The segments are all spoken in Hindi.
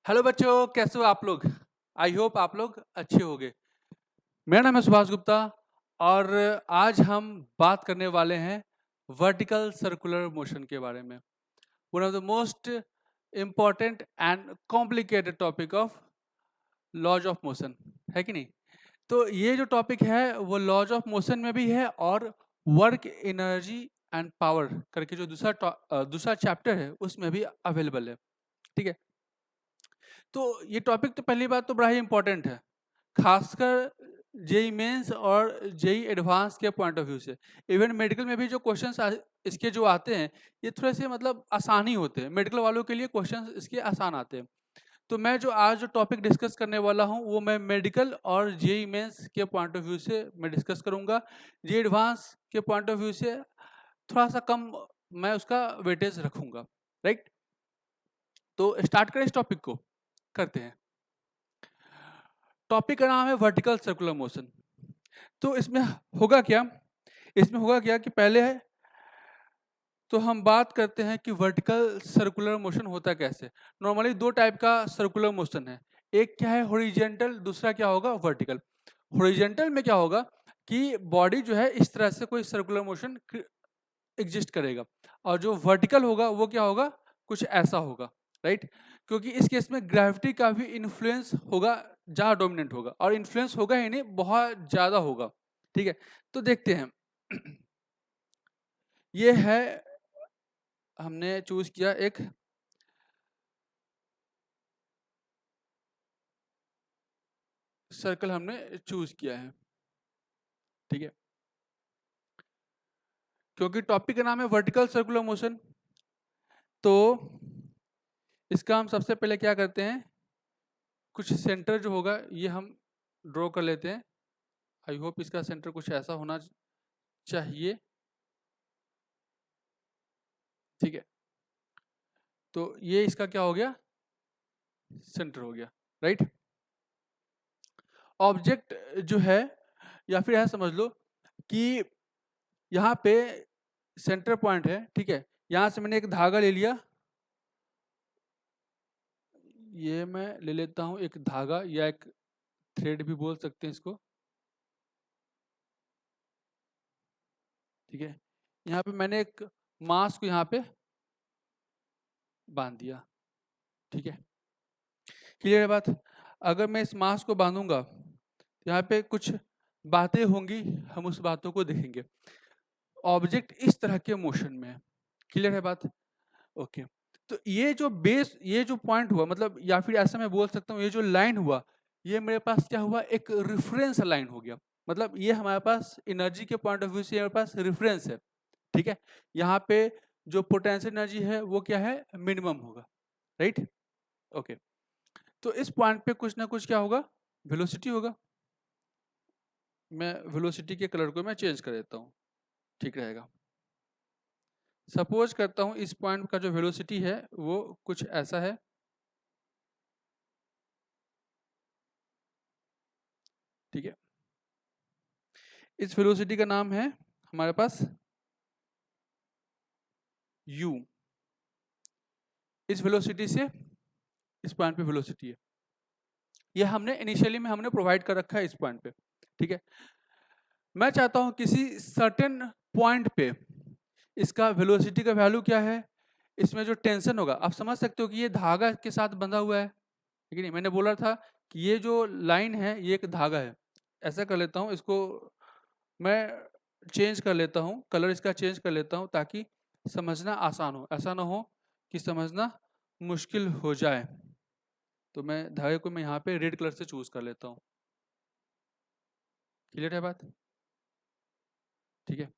हेलो बच्चों, कैसे हो आप लोग? आई होप आप लोग अच्छे होंगे। मेरा नाम है सुभाष गुप्ता और आज हम बात करने वाले हैं वर्टिकल सर्कुलर मोशन के बारे में। One of the most important and complicated topic of laws of motion, है कि नहीं? तो ये जो टॉपिक है वो लॉज ऑफ मोशन में भी है और वर्क एनर्जी एंड पावर करके जो दूसरा चैप्टर है उसमें भी अवेलेबल है। ठीक है, तो ये टॉपिक तो पहली बात तो बड़ा ही इंपॉर्टेंट है, खासकर जेई मेंस और जेई एडवांस के पॉइंट ऑफ व्यू से। इवन मेडिकल में भी जो क्वेश्चंस इसके जो आते हैं ये थोड़े से मतलब आसान ही होते हैं, मेडिकल वालों के लिए क्वेश्चंस इसके आसान आते हैं। तो मैं जो आज जो टॉपिक डिस्कस करने वाला हूँ वो मैं मेडिकल और जेई मेंस के पॉइंट ऑफ व्यू से मैं डिस्कस करूँगा। जेई एडवांस के पॉइंट ऑफ व्यू से थोड़ा सा कम मैं उसका वेटेज रखूँगा, राइट? तो स्टार्ट करें इस टॉपिक को, करते हैं। टॉपिक का नाम है वर्टिकल सर्कुलर मोशन। तो इसमें होगा क्या, कि पहले है तो हम बात करते हैं कि वर्टिकल सर्कुलर मोशन होता कैसे। नॉर्मली दो टाइप का सर्कुलर मोशन है, एक क्या है हॉरिजॉन्टल, दूसरा क्या होगा वर्टिकल। हॉरिजॉन्टल में क्या होगा कि बॉडी जो है इस तरह से कोई सर्कुलर मोशन एग्जिस्ट करेगा, और जो वर्टिकल होगा वो क्या होगा, कुछ ऐसा होगा, राइट? क्योंकि इस केस में ग्रेविटी का भी इन्फ्लुएंस होगा, ज़्यादा डोमिनेंट होगा, और इन्फ्लुएंस होगा ही नहीं, बहुत ज़्यादा होगा। ठीक है, तो देखते हैं। ये है, हमने चूज किया एक सर्कल, हमने चूज किया है, ठीक है, क्योंकि टॉपिक का नाम है वर्टिकल सर्कुलर मोशन। तो इसका हम सबसे पहले क्या करते हैं, कुछ सेंटर जो होगा ये हम ड्रॉ कर लेते हैं। आई होप इसका सेंटर कुछ ऐसा होना चाहिए, ठीक है। तो ये इसका क्या हो गया, सेंटर हो गया, राइट? ऑब्जेक्ट जो है, या फिर ऐसा समझ लो कि यहाँ पे सेंटर पॉइंट है, ठीक है। यहाँ से मैंने एक धागा ले लिया, ये मैं ले लेता हूँ एक धागा, या एक थ्रेड भी बोल सकते हैं इसको, ठीक है। यहाँ पे मैंने एक मास को यहाँ पे बांध दिया, ठीक है। क्लियर है बात? अगर मैं इस मास को बांधूंगा तो यहाँ पे कुछ बातें होंगी, हम उस बातों को देखेंगे। ऑब्जेक्ट इस तरह के मोशन में है, क्लियर है बात? ओके। तो ये जो बेस, ये जो पॉइंट हुआ, मतलब या फिर ऐसा मैं बोल सकता हूँ, ये जो लाइन हुआ, ये मेरे पास क्या हुआ, एक रेफरेंस लाइन हो गया। मतलब ये हमारे पास एनर्जी के पॉइंट ऑफ व्यू से हमारे पास रेफरेंस है, ठीक है। यहाँ पे जो पोटेंशियल एनर्जी है वो क्या है, मिनिमम होगा, राइट? ओके। तो इस पॉइंट पे कुछ ना कुछ क्या होगा, वेलोसिटी होगा। मैं वेलोसिटी के कलर को मैं चेंज कर देता हूँ, ठीक रहेगा। सपोज करता हूँ इस पॉइंट का जो वेलोसिटी है वो कुछ ऐसा है, ठीक है। इस वेलोसिटी का नाम है हमारे पास u। इस वेलोसिटी से इस पॉइंट पे वेलोसिटी है, ये हमने इनिशियली में हमने प्रोवाइड कर रखा है इस पॉइंट पे, ठीक है। मैं चाहता हूं किसी सर्टेन पॉइंट पे इसका वेलोसिटी का वैल्यू क्या है, इसमें जो टेंशन होगा, आप समझ सकते हो कि ये धागा के साथ बंधा हुआ है, ठीक है। नहीं, मैंने बोला था कि ये जो लाइन है ये एक धागा है। ऐसा कर लेता हूँ इसको, मैं चेंज कर लेता हूँ, कलर इसका चेंज कर लेता हूँ ताकि समझना आसान हो, ऐसा ना हो कि समझना मुश्किल हो जाए। तो मैं धागे को मैं यहाँ पे रेड कलर से चूज कर लेता हूँ, क्लियर है बात? ठीक है।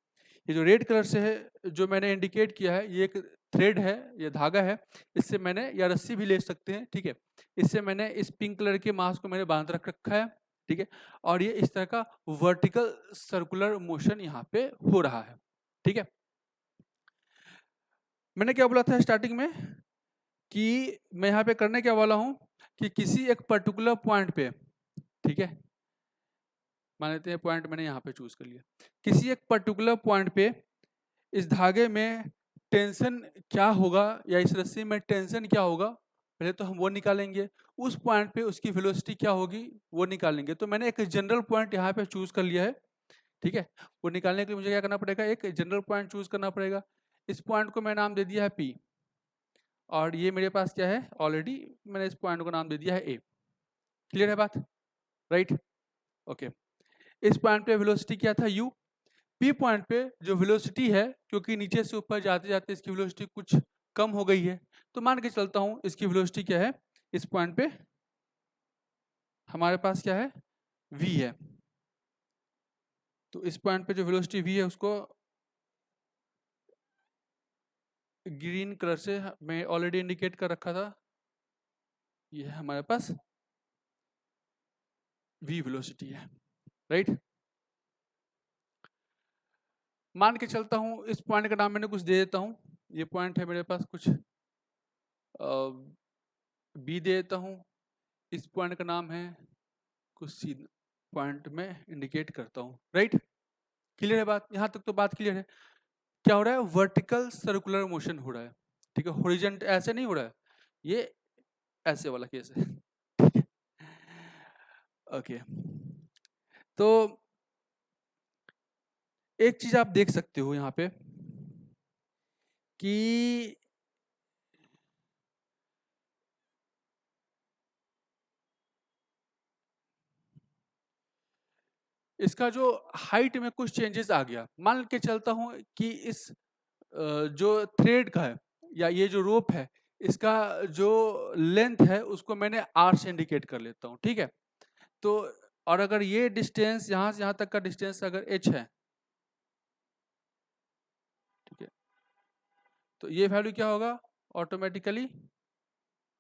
ये जो रेड कलर से है, जो मैंने इंडिकेट किया है, ये एक थ्रेड है, ये धागा है। इससे मैंने, या रस्सी भी ले सकते हैं, ठीक है। इससे मैंने इस पिंक कलर के मास को मैंने बांध रख रखा है, ठीक है। और ये इस तरह का वर्टिकल सर्कुलर मोशन यहाँ पे हो रहा है, ठीक है। मैंने क्या बोला था स्टार्टिंग में कि मैं यहाँ पे करने क्या वाला हूँ कि किसी एक पर्टिकुलर पॉइंट पे, ठीक है, मान लेते हैं पॉइंट मैंने यहाँ पे चूज कर लिया, किसी एक पर्टिकुलर पॉइंट पे इस धागे में टेंशन क्या होगा, या इस रस्सी में टेंशन क्या होगा, पहले तो हम वो निकालेंगे, उस पॉइंट पे उसकी वेलोसिटी क्या होगी वो निकालेंगे। तो मैंने एक जनरल पॉइंट यहाँ पे चूज कर लिया है, ठीक है। वो निकालने के लिए मुझे क्या करना पड़ेगा, एक जनरल पॉइंट चूज करना पड़ेगा। इस पॉइंट को मैं नाम दे दिया है P, और ये मेरे पास क्या है, ऑलरेडी मैंने इस पॉइंट को नाम दे दिया है A। क्लियर है बात, राइट? ओके। इस पॉइंट पे वेलोसिटी क्या था, U। P पॉइंट पे जो वेलोसिटी है, क्योंकि नीचे से ऊपर जाते जाते इसकी वेलोसिटी कुछ कम हो गई है, तो मान के चलता हूं इसकी वेलोसिटी क्या है, इस पॉइंट पे हमारे पास क्या है, V है। तो इस पॉइंट पे जो वेलोसिटी V है उसको ग्रीन कलर से मैं ऑलरेडी इंडिकेट कर रखा था, ये है हमारे पास V वेलोसिटी है, राइट? मान के चलता हूं इस पॉइंट का नाम मैंने कुछ दे देता हूं, ये पॉइंट है मेरे पास कुछ B दे देता हूं, इस पॉइंट का नाम है कुछ C पॉइंट में इंडिकेट करता हूं, राइट? क्लियर है बात, यहां तक तो बात क्लियर है। क्या हो रहा है, वर्टिकल सर्कुलर मोशन हो रहा है, ठीक है। हॉरिजॉन्ट ऐसे नहीं हो रहा है, ये ऐसे वाला केस है, ठीक है। ओके, तो एक चीज आप देख सकते हो यहाँ पे कि इसका जो हाइट में कुछ चेंजेस आ गया। मान के चलता हूं कि इस जो थ्रेड का है या ये जो रोप है, इसका जो लेंथ है उसको मैंने आर से इंडिकेट कर लेता हूं, ठीक है। तो और अगर ये डिस्टेंस यहाँ से यहाँ तक का डिस्टेंस अगर h है, ठीक है, तो ये वैल्यू क्या होगा, ऑटोमेटिकली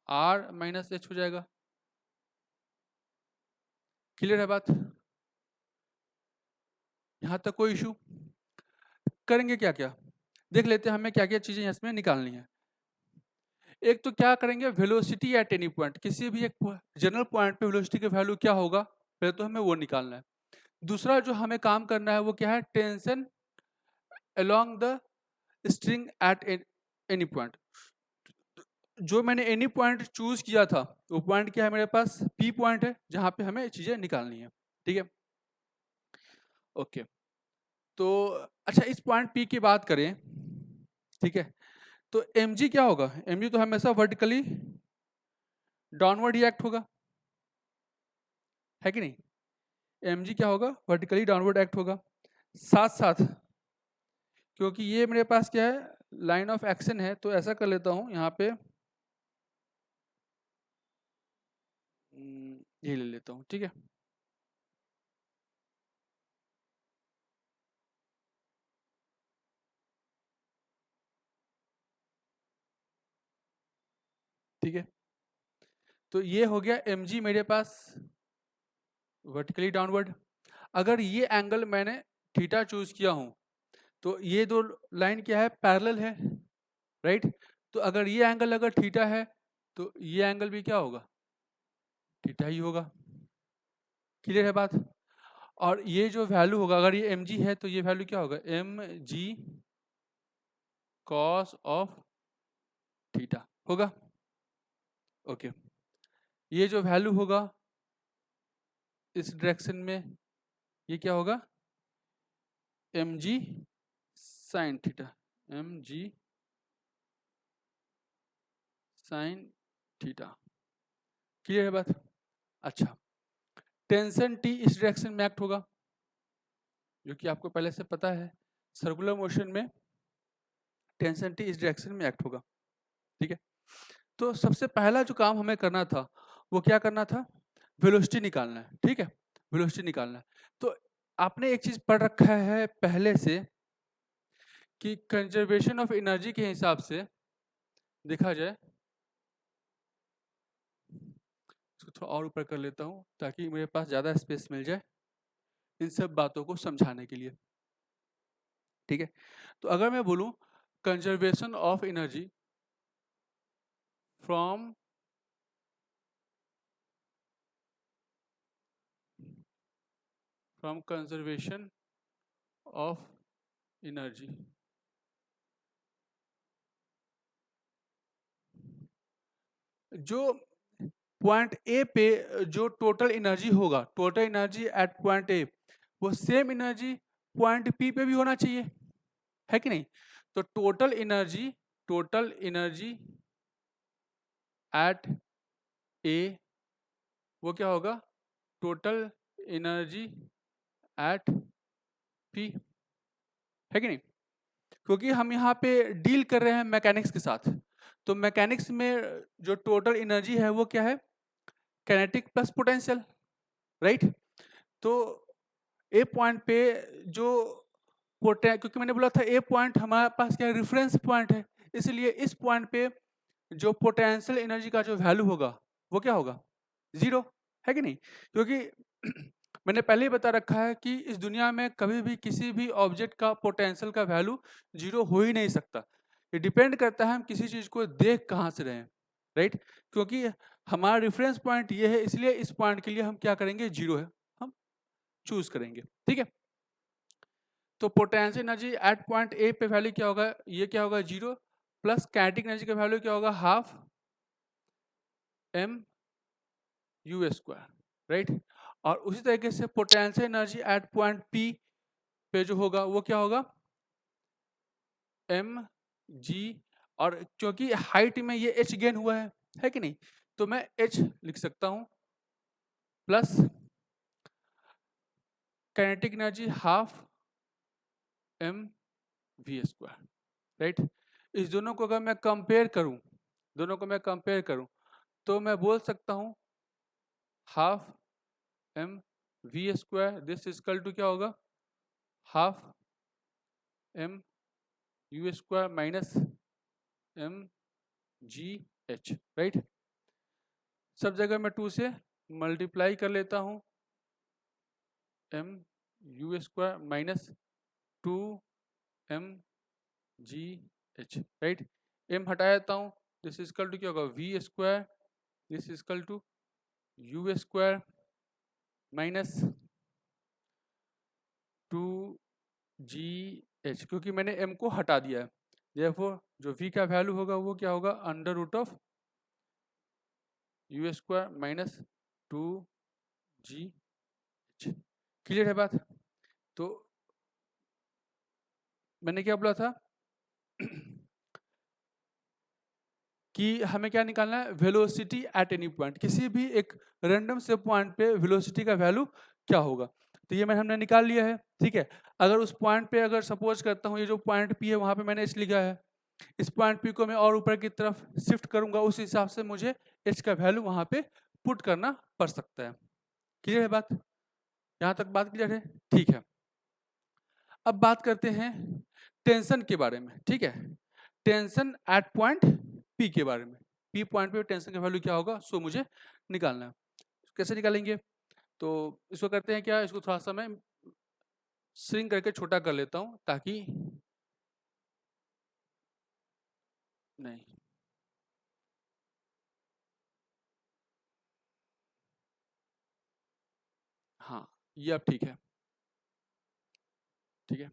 r माइनस h हो जाएगा। क्लियर है बात, यहाँ तक कोई इशू? करेंगे क्या क्या, देख लेते हैं हमें क्या क्या चीजें इसमें निकालनी है। एक तो क्या करेंगे, वेलोसिटी एट एनी पॉइंट, किसी भी एक जनरल पॉइंट पे वेलोसिटी की वैल्यू क्या होगा, पहले तो हमें वो निकालना है। दूसरा जो हमें काम करना है वो क्या है, tension along the string at any point. जो मैंने एनी पॉइंट चूज किया था वो पॉइंट क्या है, मेरे पास P पॉइंट है, जहां पे हमें चीजें निकालनी है, ठीक है। ओके, तो अच्छा इस पॉइंट P की बात करें, ठीक है, तो mg क्या होगा, mg तो हमेशा वर्टिकली डाउनवर्ड ही एक्ट होगा, है कि नहीं? mg क्या होगा, वर्टिकली डाउनवर्ड एक्ट होगा। साथ साथ क्योंकि ये मेरे पास क्या है, लाइन ऑफ एक्शन है, तो ऐसा कर लेता हूं यहाँ पे ये ले लेता हूँ, ठीक है। ठीक है, तो ये हो गया mg मेरे पास वर्टिकली डाउनवर्ड। अगर ये एंगल मैंने थीटा चूज किया हूं, तो ये दो लाइन क्या है, पैरेलल है, राइट? तो अगर ये एंगल अगर थीटा है तो ये एंगल भी क्या होगा, थीटा ही होगा। क्लियर है बात? और ये जो वैल्यू होगा, अगर ये mg है तो ये वैल्यू क्या होगा, mg cos ऑफ थीटा होगा। ओके, ये जो वैल्यू होगा इस डायरेक्शन में, ये क्या होगा, mg sin theta, mg sin theta. Clear है बात? अच्छा, टेंशन T इस डायरेक्शन में एक्ट होगा, जो कि आपको पहले से पता है, सर्कुलर मोशन में टेंशन T इस डायरेक्शन में एक्ट होगा, ठीक है। तो सबसे पहला जो काम हमें करना था वो क्या करना था, वेलोसिटी निकालना है, ठीक है, वेलोसिटी निकालना है। तो आपने एक चीज पढ़ रखा है पहले से कि कंजर्वेशन ऑफ एनर्जी के हिसाब से देखा जाए, इसको थोड़ा और ऊपर कर लेता हूँ ताकि मेरे पास ज़्यादा स्पेस मिल जाए इन सब बातों को समझाने के लिए, ठीक है। तो अगर मैं बोलूँ conservation of energy from conservation of energy, जो पॉइंट ए पे जो टोटल एनर्जी होगा, टोटल एनर्जी एट पॉइंट ए, वो सेम एनर्जी पॉइंट पी पे भी होना चाहिए, है कि नहीं? तो टोटल एनर्जी एट ए वो क्या होगा? टोटल एनर्जी एट पी, है कि नहीं? क्योंकि हम यहाँ पे डील कर रहे हैं मैकेनिक्स के साथ, तो मैकेनिक्स में जो टोटल एनर्जी है वो क्या है? Kinetic plus potential, right? तो ए पॉइंट पे जो क्योंकि मैंने बोला था ए पॉइंट हमारे पास क्या रेफरेंस पॉइंट है, इसलिए इस पॉइंट पे जो पोटेंशियल एनर्जी का जो वैल्यू होगा वो क्या होगा? जीरो, है कि नहीं? क्योंकि मैंने पहले ही बता रखा है कि इस दुनिया में कभी भी किसी भी ऑब्जेक्ट का पोटेंशियल का वैल्यू जीरो हो ही नहीं सकता। ये डिपेंड करता है हम किसी चीज को देख कहाँ से रहे हैं, राइट? क्योंकि हमारा रेफरेंस पॉइंट ये है, इसलिए इस पॉइंट के लिए हम क्या करेंगे? जीरो है, हम चूज करेंगे, ठीक है? तो potential energy at point A पे वैल्यू क्या होगा? ये क्या होगा? जीरो, प्लस काइनेटिक एनर्जी का वैल्यू क्या होगा? Half M U square, right? और उसी तरीके से potential energy at point P पे जो होगा वो क्या होगा? एम जी, और क्योंकि हाइट में ये एच गेन हुआ है कि नहीं? तो मैं एच लिख सकता हूं, plus kinetic energy half M V square, right? इस दोनों को अगर मैं कंपेयर करूं, तो मैं बोल सकता हूं half M V square this equal to क्या होगा? Half M U square minus M G H, right? सब जगह मैं 2 से मल्टीप्लाई कर लेता हूं, M U square minus 2 M G H, right? M हटा देता हूं, दिस इक्वल टू क्या होगा? V square, this equal to U square minus 2 G H, क्योंकि मैंने एम को हटा दिया है, therefore जो v का वैल्यू होगा वो क्या होगा? Under root of U square minus 2 G H. Clear है बात? तो मैंने क्या बोला था कि हमें क्या निकालना है? वेलोसिटी एट एनी पॉइंट, किसी भी एक रैंडम से पॉइंट पे वेलोसिटी का वैल्यू क्या होगा? तो ये हमने निकाल लिया है, ठीक है? अगर उस पॉइंट पे अगर सपोज करता हूँ ये जो पॉइंट पी है वहां पे मैंने एच लिखा है, इस पॉइंट पी को मैं और ऊपर की तरफ शिफ्ट करूंगा, उस हिसाब से मुझे एच का वैल्यू वहां पे पुट करना पड़ सकता है। क्लियर है बात? यहाँ तक बात क्लियर है? ठीक है। अब बात करते हैं टेंशन के बारे में, ठीक है? टेंशन एट पॉइंट पी के बारे में, पी पॉइंट पे टेंशन का वैल्यू क्या होगा सो मुझे निकालना है। कैसे निकालेंगे? तो इसको करते हैं क्या, इसको थोड़ा सा मैं श्रिंक करके छोटा कर लेता हूं ताकि नहीं, हाँ ये अब ठीक है, ठीक है?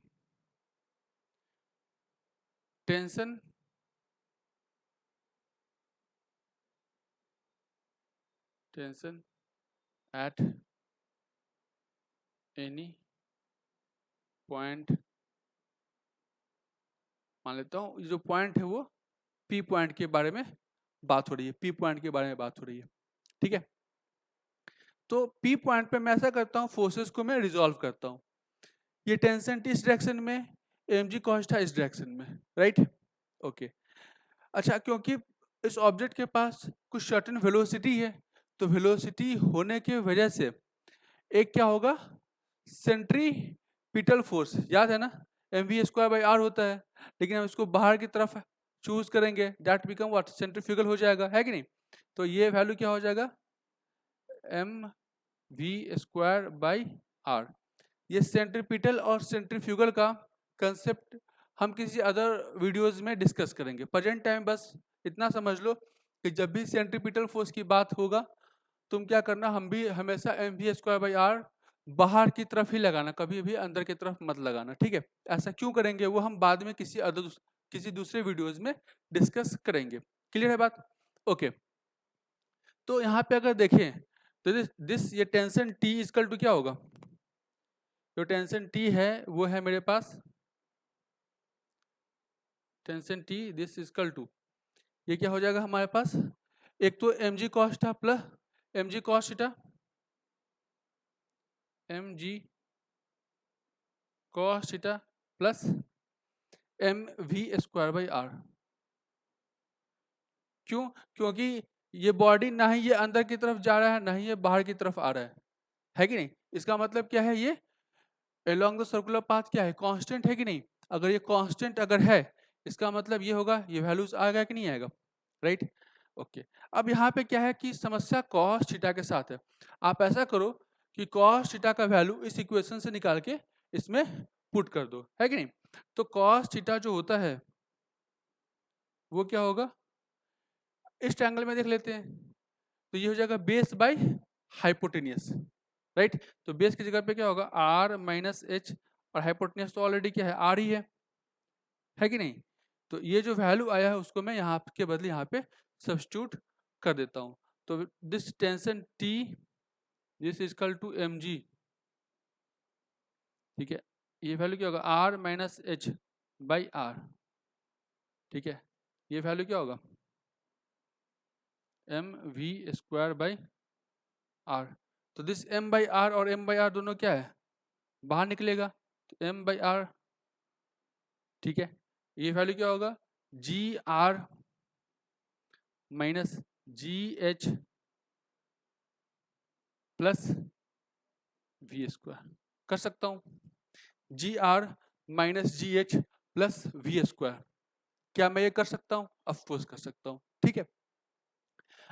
टेंशन एट एनी पॉइंट, मान लेता हूँ ये जो पॉइंट है वो पी पॉइंट के बारे में बात हो रही है, पी पॉइंट के बारे में बात हो रही है, ठीक है? तो पी पॉइंट पे मैं ऐसा करता हूँ, फोर्सेस को मैं रिजॉल्व करता हूँ। ये टेंशन टी इस डायरेक्शन में, एम जी कॉस्ट है इस डायरेक्शन में, राइट? ओके। अच्छा, क्योंकि इस ऑब्जेक्ट के पास कुछ सर्टेन वेलोसिटी है, तो वेलोसिटी होने की वजह से एक क्या होगा? सेंट्रीपिटल फोर्स, याद है ना? M V square by R होता है, लेकिन हम इसको बाहर की तरफ चूज करेंगे, दैट बिकम व्हाट? सेंट्रीफ्यूगल हो जाएगा, है कि नहीं? तो ये वैल्यू क्या हो जाएगा? M V square by R. ये सेंट्रीपिटल और सेंट्रीफ्यूगल का कंसेप्ट हम किसी अदर वीडियोस में डिस्कस करेंगे। प्रेजेंट टाइम बस इतना समझ लो कि जब भी सेंट्रीपिटल फोर्स की बात होगा, तुम क्या करना, हम भी हमेशा M V square by R बाहर की तरफ ही लगाना, कभी भी अंदर की तरफ मत लगाना, ठीक है? ऐसा क्यों करेंगे वो हम बाद में किसी दूसरे वीडियोस में डिस्कस करेंगे। क्लियर है बात? ओके। तो यहाँ पे अगर देखें तो दिस ये टेंशन T इक्वल टू क्या होगा, जो टेंशन T है वो है मेरे पास tension T this equal to, ये क्या हो जाएगा हमारे पास, एक तो mg cos theta plus mg cos theta, mg cos theta plus mv square by R. क्यों? क्योंकि ये बॉडी ना ही ये अंदर की तरफ जा रहा है ना ही ये बाहर की तरफ आ रहा है कि नहीं। इसका मतलब क्या है, ये along द सर्कुलर पाथ क्या है, कांस्टेंट है कि नहीं। अगर ये कांस्टेंट अगर है इसका मतलब ये होगा ये वैल्यूज आएगा कि नहीं आएगा, राइट। ओके, अब यहाँ पे क्या है कि समस्या cos थीटा के साथ है। आप ऐसा करो कि cos थीटा का वैल्यू इस इक्वेशन से निकाल के इसमें पुट कर दो, है कि नहीं। तो cos थीटा जो होता है वो क्या होगा, इस ट्रायंगल में देख लेते हैं, तो ये हो जाएगा बेस बाय हाइपोटेनियस, राइट। तो बेस की जगह पे क्या होगा r माइनस एच, और हाइपोटेनियस तो ऑलरेडी क्या है r ही है कि नहीं। तो ये जो वैल्यू आया है उसको मैं यहाँ के बदले यहाँ पे सब्स्टिट्यूट कर देता हूँ। तो this tension T this is equal to mg, ठीक है। ये वैल्यू क्या होगा r minus H by R, ठीक है। ये वैल्यू क्या होगा mv स्क्वायर बाई आर। तो दिस m बाई आर और m बाई आर दोनों क्या है, बाहर निकलेगा, तो m बाई आर, ठीक है। ये वैल्यू क्या होगा G R minus G H plus V square कर सकता हूँ, G R minus G H plus V square. क्या मैं ये कर सकता हूँ, ऑफकोर्स कर सकता हूँ, ठीक है।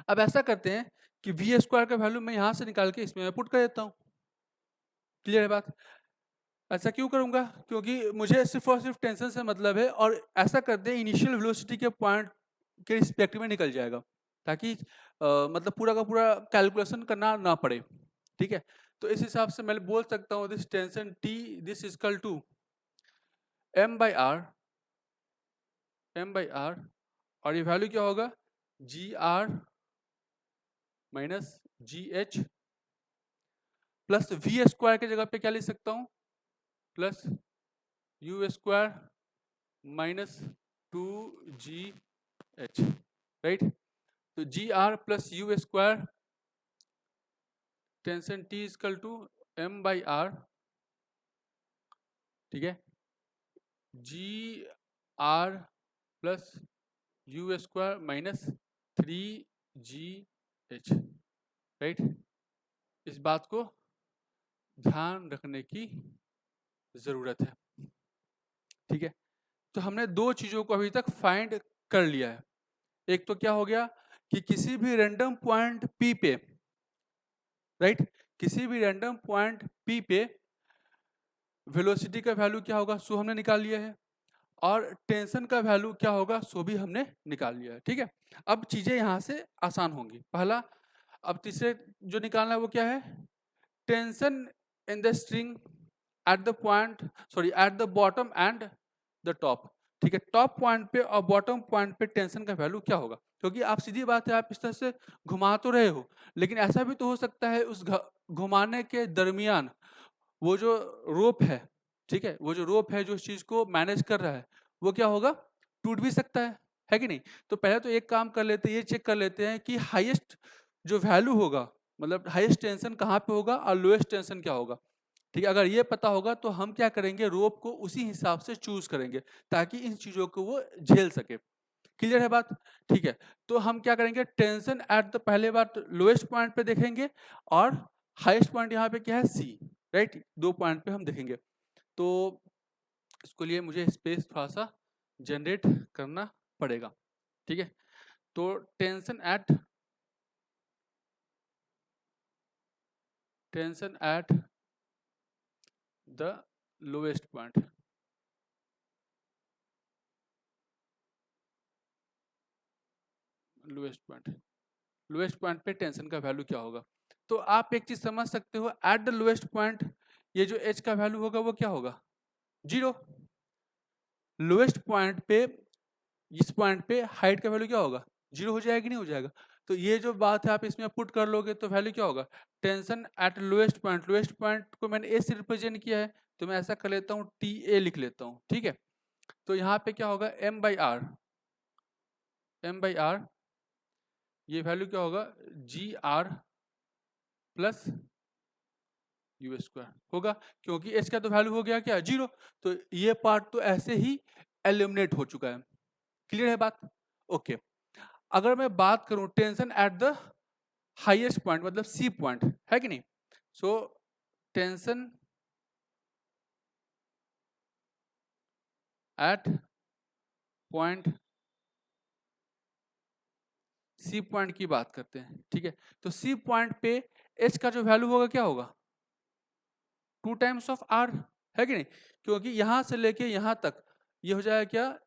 अब ऐसा करते हैं कि वी स्क्वायर का वैल्यू मैं यहाँ से निकाल के इसमें पुट कर देता हूँ। क्लियर है बात। ऐसा क्यों करूंगा, क्योंकि मुझे सिर्फ और सिर्फ टेंशन से मतलब है, और ऐसा करते हैं इनिशियल वेलोसिटी के पॉइंट के रिस्पेक्ट में निकल जाएगा, ताकि मतलब पूरा का पूरा कैलकुलेशन करना ना पड़े, ठीक है। तो इस हिसाब से मैं बोल सकता हूँ this tension T this equal to m by R, और ये वैल्यू क्या होगा G R minus G H plus V square की जगह पे क्या लिख सकता हूँ plus U square minus two G H, right. तो G R plus U square tension T equal to m by R, ठीक है, G R plus U square minus three G H, right. इस बात को ध्यान रखने की जरूरत है, ठीक है। तो हमने दो चीजों को अभी तक फाइंड कर लिया है। एक तो क्या हो गया कि किसी भी रैंडम पॉइंट P पे, राइट, किसी भी रैंडम पॉइंट P पे वेलोसिटी का वैल्यू क्या होगा सो हमने निकाल लिया है, और टेंशन का वैल्यू क्या होगा सो भी हमने निकाल लिया है, ठीक है। अब चीजें यहाँ से आसान होंगी। पहला, अब तीसरे जो निकालना है वो क्या है, tension in the string at the point, sorry at the bottom and the top, ठीक है। टॉप पॉइंट पे और बॉटम पॉइंट पे टेंशन का वैल्यू क्या होगा, क्योंकि आप सीधी बात है आप इस तरह से घुमा तो रहे हो, लेकिन ऐसा भी तो हो सकता है उस घुमाने के दरमियान वो जो रोप है, ठीक है, वो जो रोप है जो इस चीज को मैनेज कर रहा है वो क्या होगा, टूट भी सकता है कि नहीं। तो पहले तो एक काम कर लेते हैं, ये चेक कर लेते हैं कि हाईएस्ट जो वैल्यू होगा, मतलब हाईएस्ट टेंशन कहाँ पे होगा और लोएस्ट टेंशन क्या होगा, ठीक है। अगर ये पता होगा तो हम क्या करेंगे, रोप को उसी हिसाब से चूज करेंगे ताकि इन चीजों को वो झेल सके। क्लियर है बात, ठीक है। तो हम क्या करेंगे, टेंशन एट द पहले बार लोएस्ट पॉइंट पे देखेंगे, और हाईएस्ट पॉइंट यहाँ पे क्या है सी, राइट, दो पॉइंट पे हम देखेंगे। तो इसके लिए मुझे स्पेस थोड़ा सा जनरेट करना पड़ेगा, ठीक है। तो tension at the lowest point, lowest point पे टेंशन का वैल्यू क्या होगा। तो आप एक चीज समझ सकते हो, एट द लोएस्ट पॉइंट ये जो एच का वैल्यू होगा वो क्या होगा, जीरो। लोएस्ट पॉइंट पे, इस पॉइंट पे हाइट का वैल्यू क्या होगा, जीरो हो जाएगा कि नहीं हो जाएगा? तो ये जो बात है आप इसमें पुट कर लोगे तो वैल्यू क्या होगा? टेंशन एट लोएस्ट पॉइंट को मैंने ए से रिप्रेजेंट किया है, तो मैं ऐसा कर लेता हूँ टी ए लिख लेता हूँ, ठीक है। तो यहाँ पे क्या होगा, एम बाई आर, ये वैल्यू क्या होगा, G R plus U square होगा, क्योंकि एच का तो वैल्यू हो गया क्या, जीरो। तो ये पार्ट तो ऐसे ही एलिमिनेट हो चुका है। क्लियर है बात? ओके। अगर मैं बात करूं tension at the highest point मतलब सी पॉइंट, है कि नहीं? So tension at point C point की बात करते हैं, ठीक है। तो सी पॉइंट पे एच का जो वैल्यू होगा क्या होगा, 2 टाइम्स ऑफ आर, है कि नहीं? क्योंकि यहां से लेके यहां तक ये हो जाएगा क्या,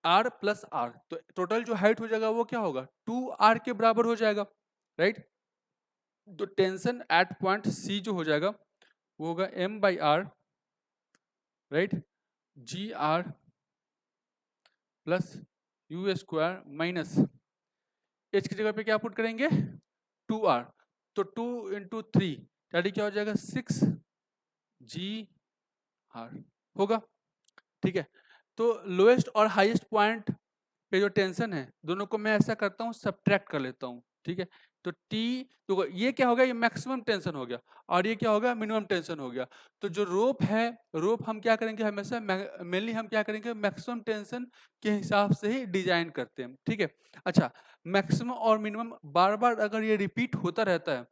आर प्लस आर, तो टोटल जो हाइट हो जाएगा वो क्या होगा, 2r के बराबर हो जाएगा, राइट। तो टेंशन एट पॉइंट सी जो हो जाएगा वो होगा m by R, right, G R plus U square minus H की जगह पे क्या पुट करेंगे, 2r, तो 2 इंटू 3 यानी क्या हो जाएगा, 6 जी आर होगा, ठीक है। तो लोएस्ट और हाईएस्ट पॉइंट पे जो टेंशन है दोनों को मैं ऐसा करता हूँ सब्ट्रैक्ट कर लेता हूँ, ठीक है। तो टी, तो ये क्या हो गया, ये मैक्सिमम टेंशन हो गया और ये क्या होगा, मिनिमम टेंशन हो गया। तो जो रोप है, रोप हम क्या करेंगे हमेशा, मेनली हम क्या करेंगे, मैक्सिमम टेंशन के हिसाब से ही डिजाइन करते हैं, ठीक है। अच्छा, मैक्सिमम और मिनिमम बार बार अगर ये रिपीट होता रहता है,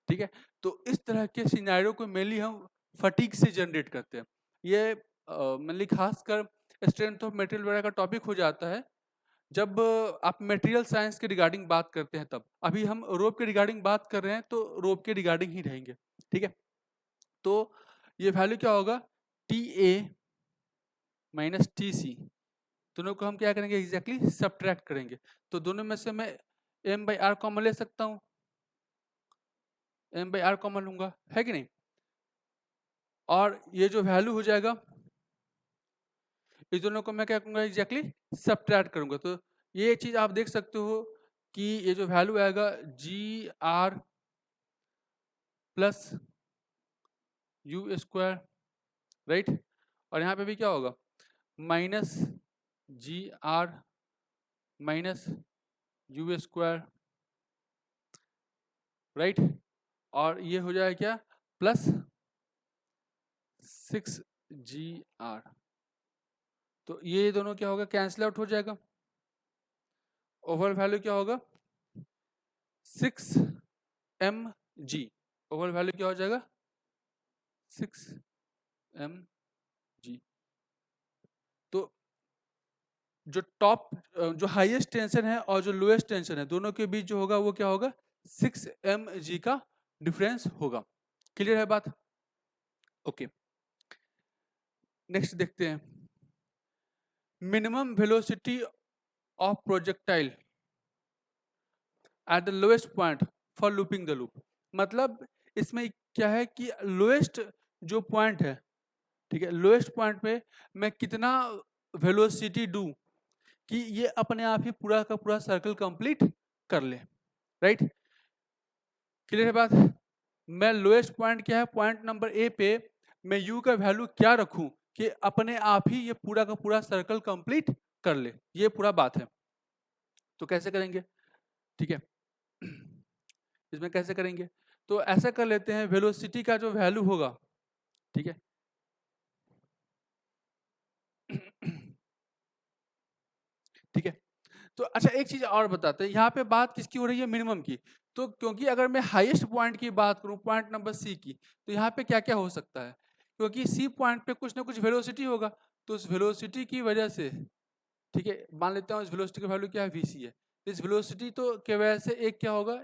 ठीक है, तो इस तरह के सिनेरियो को मेनली हम फटीग से जनरेट करते हैं। ये मेनली खासकर स्ट्रेंथ ऑफ मटेरियल वगैरह का टॉपिक हो जाता है जब आप मटेरियल साइंस के रिगार्डिंग बात करते हैं तब। अभी हम रोप के रिगार्डिंग बात कर रहे हैं तो रोप के रिगार्डिंग ही रहेंगे, ठीक है। तो ये वैल्यू क्या होगा, T A minus T C, दोनों को हम क्या करेंगे, एग्जैक्टली सब्ट्रैक्ट करेंगे। तो दोनों में से मैं एम बाई आर कॉमन ले सकता हूँ, एम बाई आर कॉमन लूंगा, है कि नहीं। और ये जो वैल्यू हो जाएगा इस दोनों को मैं क्या करूंगा, एग्जैक्टली सब्ट्रैक्ट करूंगा। तो ये चीज आप देख सकते हो कि ये जो वैल्यू आएगा G R plus U square, right, और यहाँ पे भी क्या होगा, minus G R minus U square, right, और ये हो जाएगा क्या, प्लस 6 जी आर। तो ये दोनों क्या होगा, कैंसिल आउट हो जाएगा। ओवरऑल वैल्यू क्या होगा, 6 एम जी, ओवरऑल वैल्यू क्या हो जाएगा, 6 एम जी। तो जो टॉप, जो हाईएस्ट टेंशन है और जो लोएस्ट टेंशन है दोनों के बीच जो होगा वो क्या होगा, 6 एम जी का डिफरेंस होगा। क्लियर है बात? ओके, नेक्स्ट देखते हैं, minimum velocity of projectile at the lowest point for looping the loop. मतलब इसमें क्या है कि लोएस्ट जो पॉइंट है, ठीक है, लोएस्ट पॉइंट पे मैं कितना वेलोसिटी दूं कि ये अपने आप ही पूरा का पूरा सर्कल कंप्लीट कर ले, राइट। क्लियर है बात? मैं लोएस्ट पॉइंट क्या है, पॉइंट नंबर ए पे मैं यू का वैल्यू क्या रखूं कि अपने आप ही ये पूरा का पूरा सर्कल कंप्लीट कर ले, ये पूरा बात है। तो कैसे करेंगे, ठीक है, इसमें कैसे करेंगे, तो ऐसा कर लेते हैं, वेलोसिटी का जो वैल्यू होगा, ठीक है, ठीक है। तो अच्छा एक चीज और बताते हैं, यहाँ पे बात किसकी हो रही है, मिनिमम की। तो क्योंकि अगर मैं हाईएस्ट पॉइंट की बात करूँ, पॉइंट नंबर सी की, तो यहाँ पे क्या क्या हो सकता है, क्योंकि सी पॉइंट पे कुछ ना कुछ वेलोसिटी होगा, तो उस वेलोसिटी की वजह से, ठीक है, मान लेता हूँ इस वेलोसिटी का वैल्यू क्या है, वीसी है। इस वेलोसिटी तो के वजह से एक क्या होगा,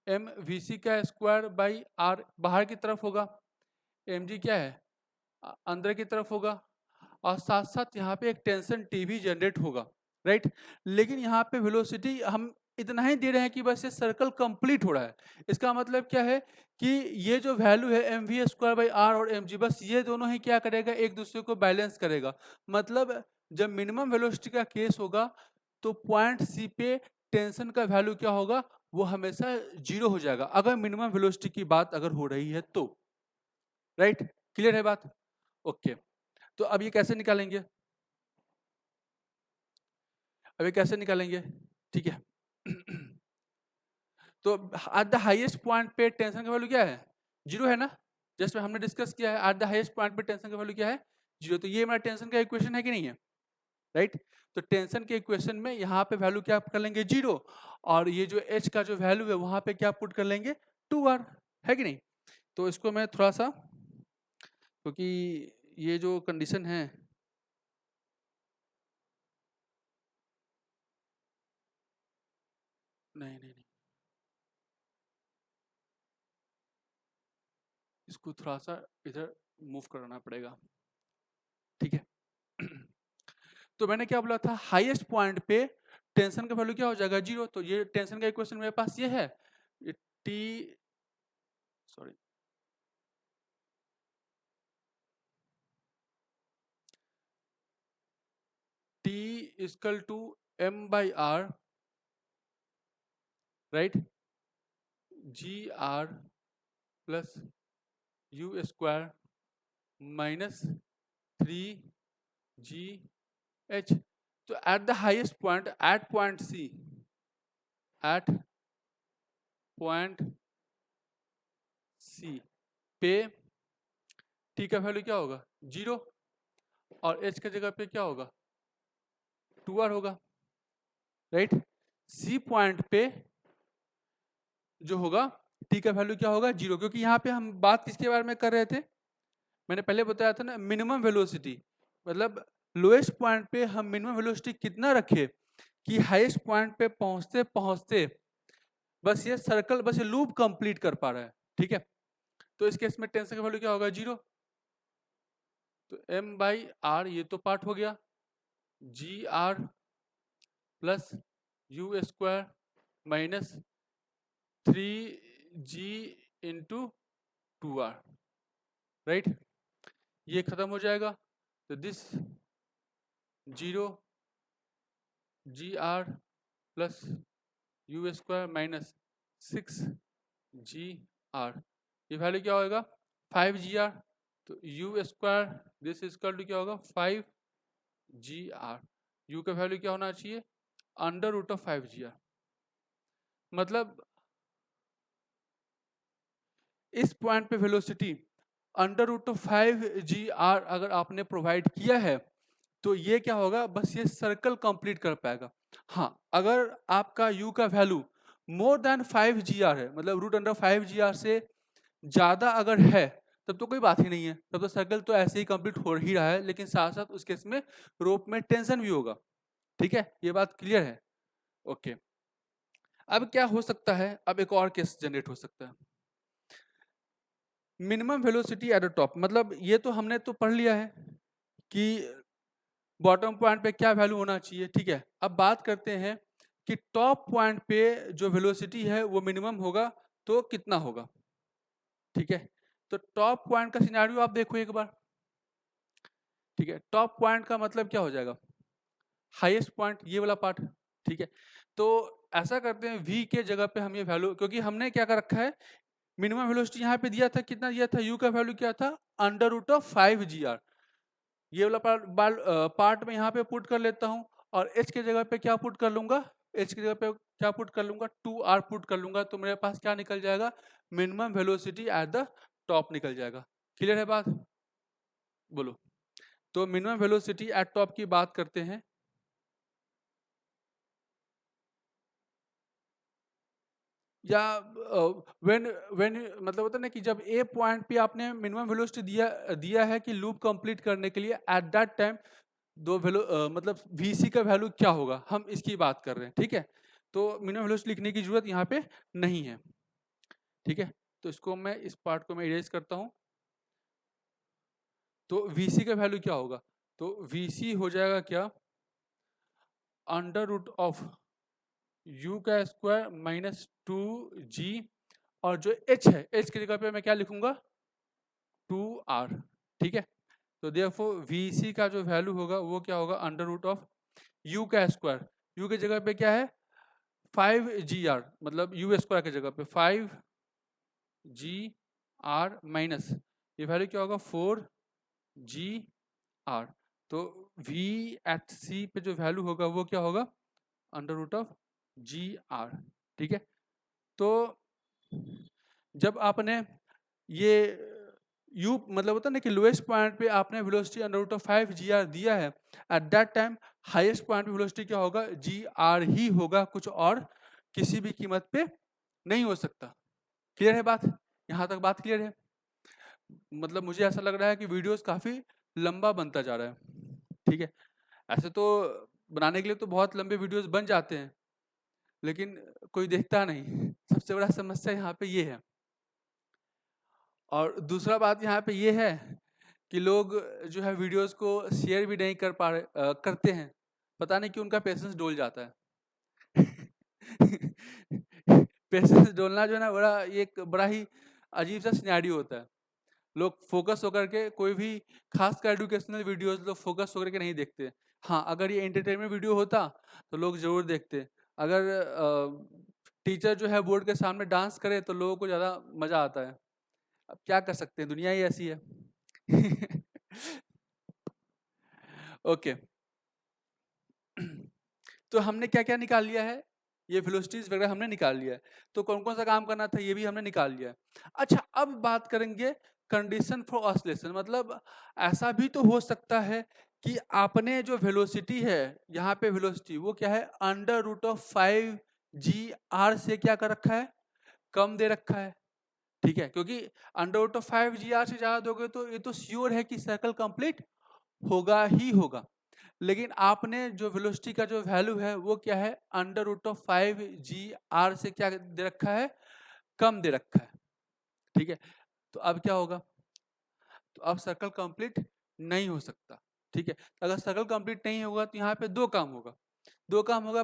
एम वी सी का स्क्वायर बाई आर बाहर की तरफ होगा, एम जी क्या है, अंदर की तरफ होगा, और साथ साथ यहाँ पे एक टेंशन टी भी जनरेट होगा, राइट। लेकिन यहाँ पे वेलोसिटी हम इतना ही दे रहे हैं कि बस ये सर्कल कंप्लीट हो रहा है। इसका मतलब क्या है कि ये जो वैल्यू है M V square by R और एम जी, बस ये दोनों ही क्या करेगा, एक दूसरे को बैलेंस करेगा। मतलब जब मिनिमम वेलोसिटी का केस होगा तो पॉइंट सी पे टेंशन का वैल्यू क्या होगा, वो हमेशा 0 हो जाएगा, अगर मिनिमम वेलोसिटी की बात अगर हो रही है तो। राइट, क्लियर है बात? ओके, तो अब ये कैसे निकालेंगे, अब ये कैसे निकालेंगे, ठीक है। तो एट द हाईएस्ट पॉइंट पे टेंशन का वैल्यू क्या है, 0 है ना, जस्ट हमने डिस्कस किया है, एट द हाईएस्ट पॉइंट पे टेंशन का वैल्यू क्या है, 0। तो ये हमारा टेंशन का इक्वेशन है कि नहीं है, राइट। तो टेंशन के इक्वेशन में यहाँ पे वैल्यू क्या कर लेंगे, 0, और ये जो h का जो वैल्यू है वहां पे क्या पुट कर लेंगे, 2r, है कि नहीं। तो इसको मैं थोड़ा सा, क्योंकि ये जो कंडीशन है, नहीं नहीं नहीं, इसको थोड़ा सा इधर मूव कराना पड़ेगा, ठीक है। तो मैंने क्या बोला था, हाईएस्ट पॉइंट पे टेंशन का वैल्यू क्या हो जाएगा, 0। तो ये टेंशन का इक्वेशन मेरे पास ये है, T, sorry, T equal to M by R, right, G R plus U square minus 3 GH। तो at the highest point, at point C, at point C पे टी का वैल्यू क्या होगा, 0, और एच की जगह पे क्या होगा, 2r होगा, राइट। सी पॉइंट पे जो होगा टी का वैल्यू क्या होगा, 0, क्योंकि यहाँ पे हम बात किसके बारे में कर रहे थे, मैंने पहले बताया था ना, मिनिमम वेलोसिटी, मतलब लोएस्ट पॉइंट पे हम मिनिमम वेलोसिटी कितना रखे कि हाईएस्ट पॉइंट पे पहुंचते पहुंचते बस ये सर्कल, बस ये लूप कंप्लीट कर पा रहा है, ठीक है। तो इस केस में टेंशन का वैल्यू क्या होगा, 0। तो m बाई आर ये तो पार्ट हो गया, G R plus U square minus 3G into 2r, right, ये खत्म हो जाएगा। तो this 0 GR plus U square minus 6GR, ये वैल्यू क्या होगा, 5GR। तो U square this equal to क्या होगा, 5GR, यू का वैल्यू क्या होना चाहिए, अंडर रूट ऑफ 5GR। मतलब इस पॉइंट पे velocity under root of 5GR अगर आपने प्रोवाइड किया है तो ये क्या होगा, बस ये सर्कल कंप्लीट कर पाएगा। हाँ, अगर आपका u का वैल्यू मोर देन 5GR है, मतलब रूट अंडर 5GR से ज्यादा अगर है, तब तो कोई बात ही नहीं है, तब तो सर्कल तो ऐसे ही कंप्लीट हो ही रहा है, लेकिन साथ साथ उस केस में रोप में टेंशन भी होगा, ठीक है, ये बात क्लियर है। ओके, अब क्या हो सकता है, अब एक और केस जनरेट हो सकता है, minimum velocity at the top, मतलब ये तो हमने तो पढ़ लिया है कि बॉटम पॉइंट पे क्या वैल्यू होना चाहिए, ठीक है। अब बात करते हैं कि टॉप पॉइंट पे जो वेलोसिटी है वो मिनिमम होगा तो कितना होगा, ठीक है। तो टॉप पॉइंट का सिनेरियो आप देखो एक बार, ठीक है। टॉप पॉइंट का मतलब क्या हो जाएगा, हाईएस्ट पॉइंट, ये वाला पार्ट, ठीक है। तो ऐसा करते हैं, v के जगह पे हम ये वैल्यू, क्योंकि हमने क्या कर रखा है, मिनिमम वेलोसिटी यहाँ पे दिया था, कितना दिया था, u का वैल्यू क्या था, अंडर रूट ऑफ 5GR, ये वाला पार्ट में यहाँ पे पुट कर लेता हूँ, और h के जगह पे क्या पुट कर लूंगा, h की जगह पे क्या पुट कर लूंगा, 2r पुट कर लूंगा, तो मेरे पास क्या निकल जाएगा, minimum velocity at the top निकल जाएगा। क्लियर है बात, बोलो। तो मिनिमम वेलोसिटी एट टॉप की बात करते हैं, या व्हेन व्हेन मतलब होता है ना कि जब ए पॉइंट पे आपने मिनिमम वेलोसिटी दिया दिया है कि लूप कंप्लीट करने के लिए, एट दैट टाइम दो मतलब वीसी का वैल्यू क्या होगा, हम इसकी बात कर रहे हैं, ठीक है। तो मिनिमम वेलोसिटी लिखने की जरूरत यहाँ पे नहीं है, ठीक है। तो इसको मैं, इस पार्ट को मैं इरेज करता हूँ। तो वीसी का वैल्यू क्या होगा, तो वीसी हो जाएगा क्या, अंडर रूट ऑफ यू का स्क्वायर माइनस 2G, और जो h है, h की जगह पे मैं क्या लिखूंगा, 2r, ठीक है। तो देयरफॉर VC का जो वैल्यू होगा वो क्या होगा, अंडर रूट ऑफ U का स्क्वायर, U की जगह पे क्या है 5GR, मतलब U स्क्वायर की जगह पे 5GR माइनस ये वैल्यू क्या होगा 4GR। तो V@C पे जो वैल्यू होगा वो क्या होगा अंडर रूट ऑफ GR। ठीक है, तो जब आपने ये U मतलब होता है ना कि लोएस्ट पॉइंट पे आपने velocity under root of 5GR दिया है, at that time highest point पे वेलोसिटी क्या होगा GR ही होगा, कुछ और किसी भी कीमत पे नहीं हो सकता। क्लियर है बात, यहाँ तक बात क्लियर है? मतलब मुझे ऐसा लग रहा है कि वीडियोस काफी लंबा बनता जा रहा है। ठीक है, ऐसे तो बनाने के लिए तो बहुत लंबे वीडियोस बन जाते हैं, लेकिन कोई देखता नहीं, सबसे बड़ा समस्या यहाँ पे ये है। और दूसरा बात यहाँ पे ये है कि लोग जो है वीडियोस को शेयर भी नहीं कर पा रहे करते हैं, पता नहीं कि उनका पेशेंस डोल जाता है। पेशेंस डोलना जो है ना बड़ा एक बड़ा ही अजीब सा सिनेरियो होता है। लोग फोकस होकर के कोई भी खासकर एजुकेशनल वीडियोस लोग फोकस होकर के नहीं देखते। हाँ, अगर ये एंटरटेनमेंट वीडियो होता तो लोग जरूर देखते। अगर टीचर जो है बोर्ड के सामने डांस करे तो लोगों को ज़्यादा मज़ा आता है। अब क्या कर सकते हैं, दुनिया ही ऐसी है। ओके, तो हमने क्या क्या निकाल लिया है, ये वेलोसिटीज वगैरह हमने निकाल लिया है। तो कौन कौन सा काम करना था ये भी हमने निकाल लिया है। अच्छा, अब बात करेंगे कंडीशन फॉर ऑसिलेशन। मतलब ऐसा भी तो हो सकता है कि आपने जो वेलोसिटी है यहाँ पे वेलोसिटी वो क्या है अंडर रूट ऑफ 5GR से क्या कर रखा है, कम दे रखा है। ठीक है, क्योंकि अंडर रूट ऑफ 5GR से ज्यादा दोगे तो ये तो श्योर है कि सर्कल कंप्लीट होगा ही होगा। लेकिन आपने जो वेलोसिटी का जो वैल्यू है वो क्या है अंडर रूट ऑफ 5GR से क्या दे रखा है, कम दे रखा है। ठीक है, तो अब क्या होगा, तो अब सर्कल कंप्लीट नहीं हो सकता। ठीक है, अगर सर्कल कंप्लीट नहीं होगा तो यहाँ पे दो काम होगा।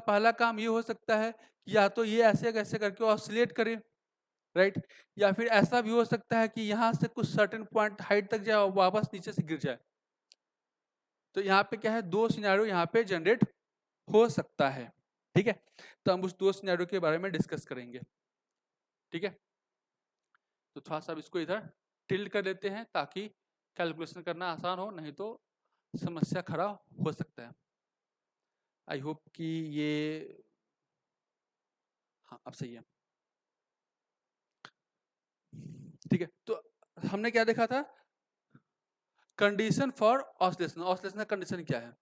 पहला काम ये हो सकता है कि या तो ये ऐसे कैसे करके ऑसिलेट करे, राइट, या फिर ऐसा भी हो सकता है कि यहाँ से कुछ सर्टेन पॉइंट हाइट तक जाए और वापस नीचे से गिर जाए। तो यहाँ पे क्या है, दो सिनेरियो यहाँ पे जनरेट हो सकता है। ठीक है, तो हम उस दो सिनेरियो के बारे में डिस्कस करेंगे। ठीक है, तो थोड़ा सा इसको इधर टिल्ट कर देते हैं ताकि कैलकुलेशन करना आसान हो, नहीं तो समस्या खड़ा हो सकता है। आई होप कि ये, हाँ अब सही है। ठीक है, तो हमने क्या देखा था, कंडीशन फॉर ऑसिलेशन। ऑसिलेशन का कंडीशन क्या है,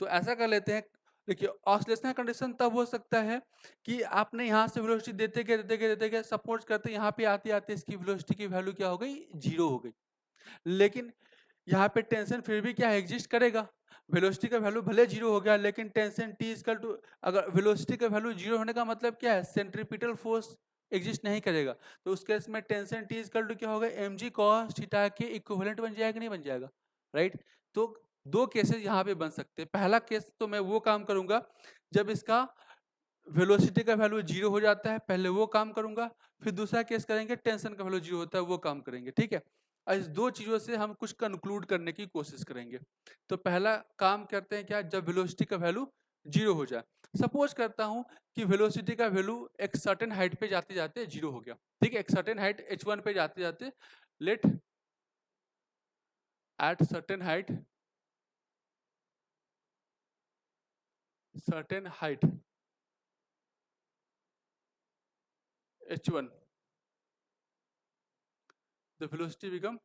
तो ऐसा कर लेते हैं। देखिए, ऑसिलेशन कंडीशन तब हो सकता है कि आपने यहाँ से वेलोसिटी देते गए सपोज करते यहाँ पे आते आते इसकी वेलोसिटी की वैल्यू क्या हो गई, 0 हो गई। लेकिन यहाँ पे टेंशन फिर भी क्या एग्जिस्ट करेगा, वेलोसिटी का वैल्यू भले 0 हो गया लेकिन टेंशन T इक्वल टू, अगर वेलोसिटी का वैल्यू 0 होने का मतलब क्या है, सेंट्रीपिटल फोर्स एग्जिस्ट नहीं करेगा। तो उस केस में टेंशन T इक्वल टू क्या होगा, mg cos थीटा के इक्विवेलेंट बन जाएगा, नहीं बन जाएगा, राइट। तो दो केसेस यहाँ पे बन सकते हैं। पहला केस तो मैं वो काम करूंगा जब इसका वेलोसिटी का वैल्यू 0 हो जाता है, पहले वो काम करूंगा। फिर दूसरा केस करेंगे टेंशन का वैल्यू 0 होता है, वो काम करेंगे। ठीक है, इस दो चीजों से हम कुछ कंक्लूड करने की कोशिश करेंगे। तो पहला काम करते हैं क्या, जब वेलोसिटी का वैल्यू 0 हो जाए। सपोज करता हूं कि वेलोसिटी का वैल्यू एक सर्टेन हाइट पे जाते जाते 0 हो गया। ठीक है, एक सर्टेन हाइट h1 पे जाते जाते, let at certain height h1 the velocity become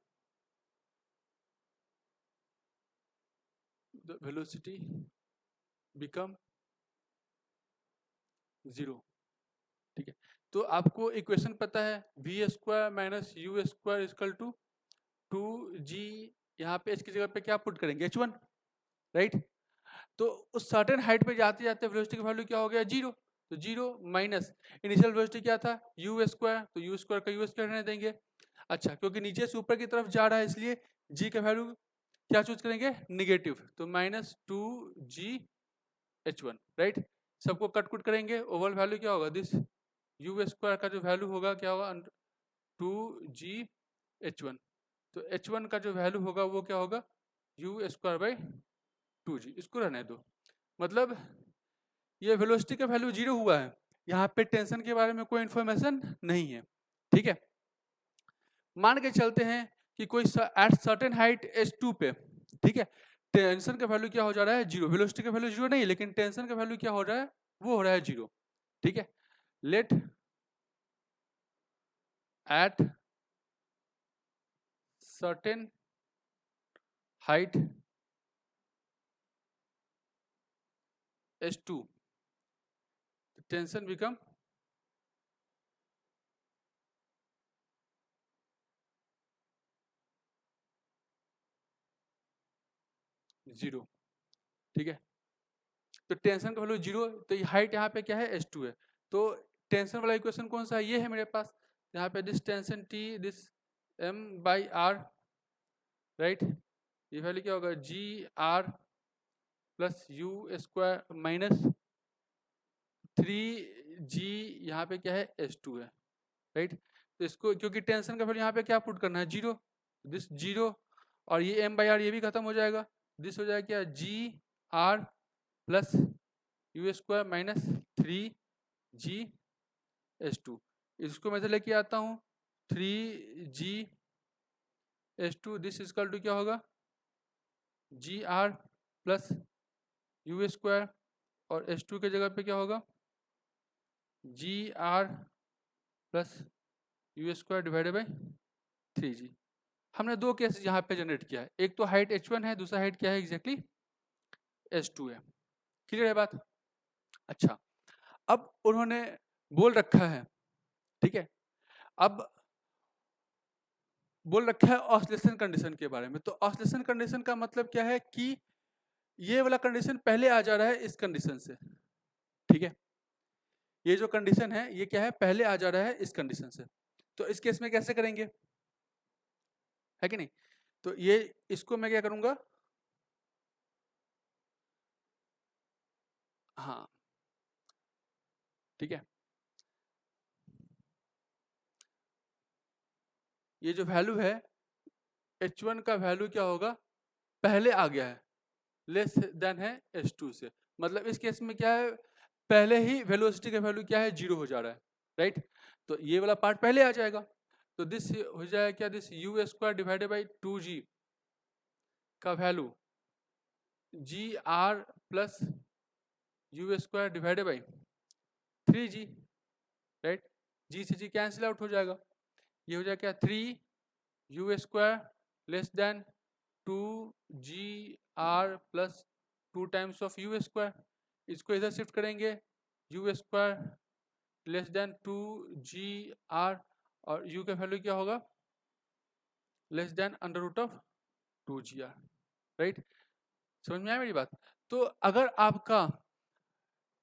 the velocity become 0। ठीक है, तो आपको इक्वेशन पता है v square minus U square equal to 2g, यहाँ पे h की जगह पे क्या पुट करेंगे, h1, राइट। तो उस सर्टेन हाइट पे जाते जाते वेलोसिटी का वैल्यू क्या हो गया, 0। तो 0 माइनस इनिशियल वेलोसिटी क्या था, यू स्क्वायर, तो यू स्क्वायर का यू स्क्वायर रहने देंगे। अच्छा, क्योंकि नीचे से ऊपर की तरफ जा रहा है इसलिए g का वैल्यू क्या चूज करेंगे, निगेटिव, तो माइनस 2gh1, राइट। सबको कट कुट करेंगे, ओवरऑल वैल्यू क्या होगा, दिस यू स्क्वायर का जो वैल्यू होगा क्या होगा, 2gh1। तो h1 का जो वैल्यू होगा वो क्या होगा, यू स्क्वायर बाई 2g, इसको रहने दो। मतलब ये वेलोसिटी का वैल्यू 0 हुआ है, यहाँ पे टेंशन के बारे में कोई इंफॉर्मेशन नहीं है, ठीक है। मान के चलते हैं कि कोई एट सर्टेन हाइट h2 पे, ठीक है, टेंशन का वैल्यू क्या हो जा रहा है 0, वेलोसिटी का वैल्यू 0 नहीं है, लेकिन टेंशन का वैल्यू क्या हो रहा है, वो हो रहा है 0, ठीक है। Let at certain height h2 tension become 0, ठीक है। तो टेंशन का वैल्यू 0, तो हाइट यहाँ पे क्या है h2 है, तो टेंशन वाला इक्वेशन कौन सा है, ये है मेरे पास। यहाँ पे this tension t, this m by r, right. ये वैल्यू क्या होगा, G R plus U square minus 3g, यहाँ पे क्या है h2 है, राइट। तो इसको क्योंकि टेंशन का वैल्यू यहाँ पे क्या पुट करना है 0, दिस 0, और ये m बाई आर ये भी खत्म हो जाएगा, दिस हो जाएगा क्या G R plus U square minus 3g h2। इसको मैं लेके आता हूँ 3g h2, this is equal to क्या होगा G R plus U square, और h2 के जगह पे क्या होगा G R plus U square divided by 3g। हमने दो केस यहाँ पे जनरेट किया है, एक तो हाइट h1 है, दूसरा हाइट क्या है एग्जैक्टली h2 है। क्लियर है बात? अच्छा, अब उन्होंने बोल रखा है, ठीक है, अब बोल रखा है ऑसिलेशन कंडीशन के बारे में। तो ऑसिलेशन कंडीशन का मतलब क्या है कि ये वाला कंडीशन पहले आ जा रहा है इस कंडीशन से, ठीक है। ये जो कंडीशन है ये क्या है, पहले आ जा रहा है इस कंडीशन से। तो इस केस में कैसे करेंगे, है कि नहीं? तो ये इसको मैं क्या करूंगा, हाँ ठीक है, ये जो वैल्यू है h1 का वैल्यू क्या होगा, पहले आ गया है, लेस देन है h2 से। मतलब इस केस में क्या है, पहले ही वेलोसिटी का वैल्यू क्या है 0 हो जा रहा है, राइट। तो ये वाला पार्ट पहले आ जाएगा, तो दिस हो जाएगा क्या, this U square divided by 2g का value G R plus U square divided by 3g, right. G से जी कैंसिल आउट हो जाएगा, ये हो जाएगा क्या 3 square less than 2g r plus 2 times of U square. इसको इधर शिफ्ट करेंगे, U square less than 2g r, और u का वैल्यू क्या होगा, less than under root of 2g r, right. समझ में आया मेरी बात? तो अगर आपका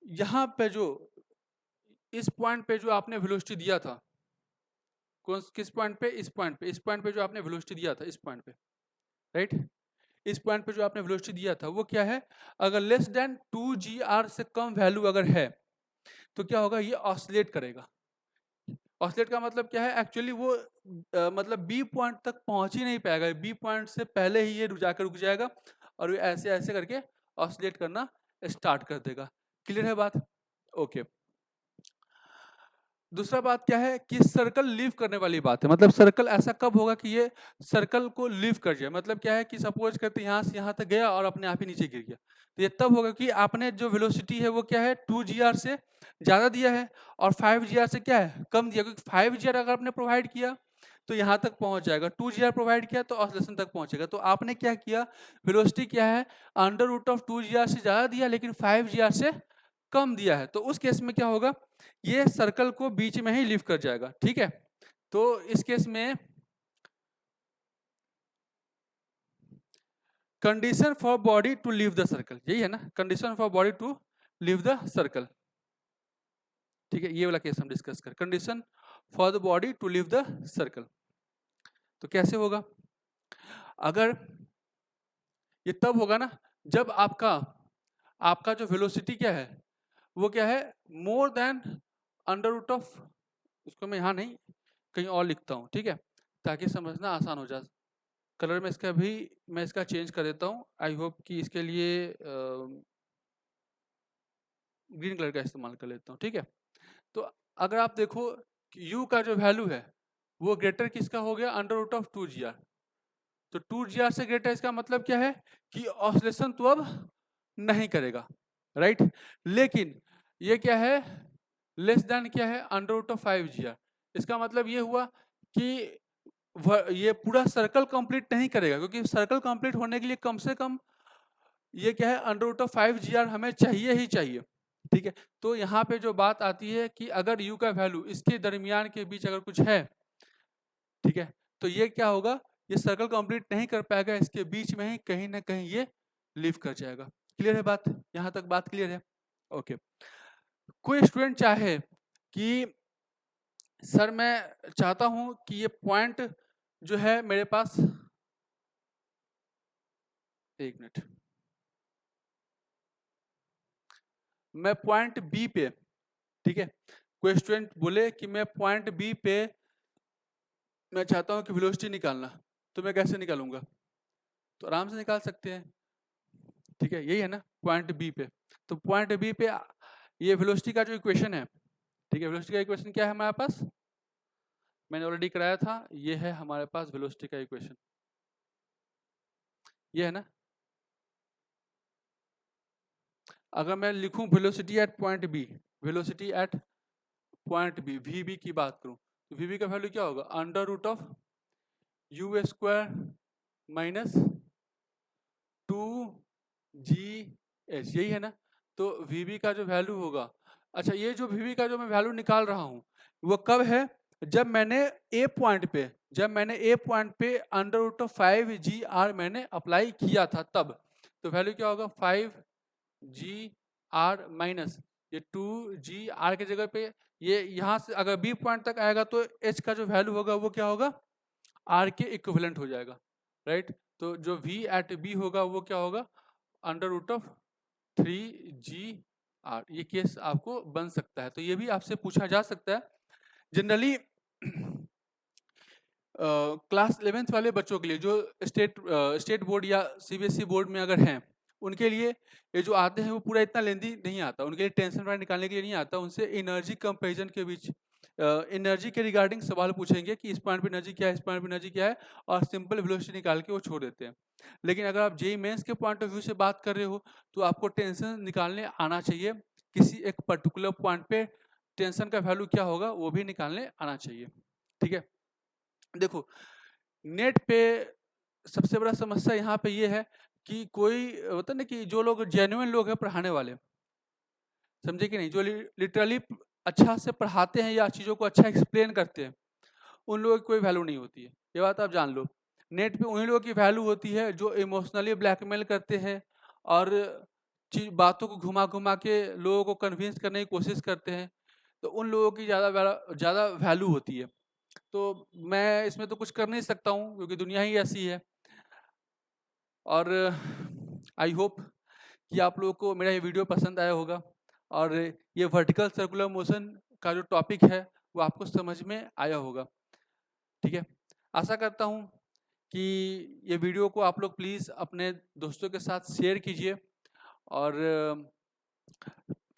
यहाँ पे जो इस पॉइंट पे जो आपने वेलोसिटी दिया था, कौन किस पॉइंट पे, इस पॉइंट पे, इस पॉइंट पे जो आपने वेलोसिटी दिया था, इस पॉइंट पे, राइट, इस पॉइंट पे जो आपने वेलोसिटी दिया था वो क्या है, अगर लेस देन 2g r से कम वैल्यू अगर है तो क्या होगा, ये ऑसिलेट करेगा। ऑसिलेट का मतलब क्या है, एक्चुअली वो मतलब बी पॉइंट तक पहुंच ही नहीं पाएगा, बी पॉइंट से पहले ही ये जाकर रुक जाएगा, और ये ऐसे ऐसे करके ऑसिलेट करना स्टार्ट कर देगा। क्लियर है बात? ओके। दूसरा बात क्या है कि सर्कल लीव करने वाली बात है, मतलब सर्कल ऐसा कब होगा कि ये सर्कल को लीव कर जाए। मतलब क्या है कि सपोज करते यहाँ से यहाँ तक गया और अपने आप ही नीचे गिर गया, तो ये तब होगा कि आपने जो वेलोसिटी है वो क्या है 2g r से ज़्यादा दिया है, और 5g r से क्या है कम दिया, क्योंकि 5g r अगर आपने प्रोवाइड किया तो यहाँ तक पहुँच जाएगा, 2g r प्रोवाइड किया तो ऑसिलेशन तक पहुँचेगा। तो आपने क्या किया, वेलोसिटी क्या है under root of 2g r से ज़्यादा दिया लेकिन 5g r से कम दिया है, तो उस केस में क्या होगा, ये सर्कल को बीच में ही लिफ्ट कर जाएगा, ठीक है। तो इस केस में condition for body to leave the circle, यही है ना, condition for body to leave the circle, ठीक है। ये वाला केस हम डिस्कस कर, condition for the body to leave the circle. तो कैसे होगा, अगर ये तब होगा ना जब आपका आपका जो वेलोसिटी क्या है वो क्या है more than under root of, उसको मैं यहाँ नहीं कहीं और लिखता हूँ, ठीक है, ताकि समझना आसान हो जाए। कलर में इसका भी मैं इसका चेंज कर देता हूँ। आई होप कि इसके लिए ग्रीन कलर का इस्तेमाल कर लेता हूँ, ठीक है। तो अगर आप देखो कि u का जो वैल्यू है वो ग्रेटर किसका हो गया, अंडर रूट ऑफ 2gr। तो 2gr से ग्रेटर इसका मतलब क्या है कि ऑसिलेशन तो अब नहीं करेगा, राइट। लेकिन ये क्या है, लेस देन क्या है, अंडर रूट ऑफ 5gr। इसका मतलब ये हुआ कि ये पूरा सर्कल कंप्लीट नहीं करेगा, क्योंकि सर्कल कंप्लीट होने के लिए कम से कम ये क्या है, अंडर रूट ऑफ 5gr हमें चाहिए ही चाहिए, ठीक है। तो यहाँ पे जो बात आती है कि अगर u का वैल्यू इसके दरमियान के बीच अगर कुछ है, ठीक है, तो ये क्या होगा, ये सर्कल कंप्लीट नहीं कर पाएगा, इसके बीच में ही कहीं ना कहीं ये लीव कर जाएगा। क्लियर है बात, यहाँ तक बात क्लियर है? ओके। कोई स्टूडेंट चाहे कि सर मैं चाहता हूं कि ये पॉइंट जो है मेरे पास, एक मिनट, मैं पॉइंट बी पे, ठीक है, कोई स्टूडेंट बोले कि मैं पॉइंट बी पे मैं चाहता हूं कि वेलोसिटी निकालना, तो मैं कैसे निकालूंगा? तो आराम से निकाल सकते हैं, ठीक है, यही है ना पॉइंट बी पे। तो पॉइंट बी पे ये वेलोसिटी का जो इक्वेशन है, ठीक है, वेलोसिटी का इक्वेशन क्या है हमारे पास, मैंने ऑलरेडी कराया था, ये है हमारे पास वेलोसिटी का इक्वेशन, ये है ना। अगर मैं लिखूं velocity at point B, velocity at point B, V B की बात करूं, तो वी बी का वैल्यू क्या होगा, under root of U square minus 2gh, यही है ना। तो वी बी का जो वैल्यू होगा, अच्छा ये जो वी बी का जो मैं वैल्यू निकाल रहा हूं वो कब है, जब मैंने ए पॉइंट पे अंडर रूट ऑफ 5gr मैंने अप्लाई किया था तब। तो वैल्यू क्या होगा, 5gr माइनस ये 2gr की जगह पे ये यहाँ से अगर बी पॉइंट तक आएगा तो h का जो वैल्यू होगा वो क्या होगा, r के इक्विवेलेंट हो जाएगा, राइट। तो जो v एट b होगा वो क्या होगा, अंडर रूट ऑफ 3gr। ये केस आपको बन सकता है, तो ये भी आपसे पूछा जा सकता है जनरली। क्लास 11th वाले बच्चों के लिए जो स्टेट बोर्ड या सीबीएसई बोर्ड में अगर हैं, उनके लिए ये जो आते हैं वो पूरा इतना लेंदी नहीं आता, उनके लिए टेंशन वाइड निकालने के लिए नहीं आता। उनसे एनर्जी कंपैरिजन के बीच एनर्जी के रिगार्डिंग सवाल पूछेंगे कि इस पॉइंट पे एनर्जी क्या है, इस पॉइंट पे एनर्जी क्या है, और सिंपल वेलोसिटी निकाल के वो छोड़ देते हैं। लेकिन अगर आप जेईई मेंस के पॉइंट ऑफ व्यू से बात कर रहे हो तो आपको टेंशन निकालने आना चाहिए, किसी एक पर्टिकुलर पॉइंट पे टेंशन का वैल्यू क्या होगा वो भी निकालने आना चाहिए, ठीक है। देखो नेट पे सबसे बड़ा समस्या यहाँ पे ये है कि कोई होता ना कि जो लोग जेन्युइन लोग हैं पढ़ाने वाले, समझे कि नहीं, जो लिटरली अच्छा से पढ़ाते हैं या चीज़ों को अच्छा एक्सप्लेन करते हैं, उन लोगों की कोई वैल्यू नहीं होती है, ये बात आप जान लो। नेट पे उन्हीं लोगों की वैल्यू होती है जो इमोशनली ब्लैकमेल करते हैं और बातों को घुमा घुमा के लोगों को कन्विंस करने की कोशिश करते हैं, तो उन लोगों की ज़्यादा वैल्यू होती है। तो मैं इसमें तो कुछ कर नहीं सकता हूँ क्योंकि दुनिया ही ऐसी है। और आई होप कि आप लोगों को मेरा ये वीडियो पसंद आया होगा और ये वर्टिकल सर्कुलर मोशन का जो टॉपिक है वो आपको समझ में आया होगा, ठीक है। आशा करता हूँ कि ये वीडियो को आप लोग प्लीज़ अपने दोस्तों के साथ शेयर कीजिए और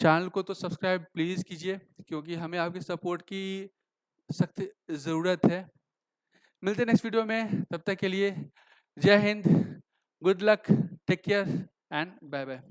चैनल को तो सब्सक्राइब प्लीज़ कीजिए, क्योंकि हमें आपकी सपोर्ट की सख्त ज़रूरत है। मिलते हैं नेक्स्ट वीडियो में, तब तक के लिए जय हिंद, good luck, take care and bye bye.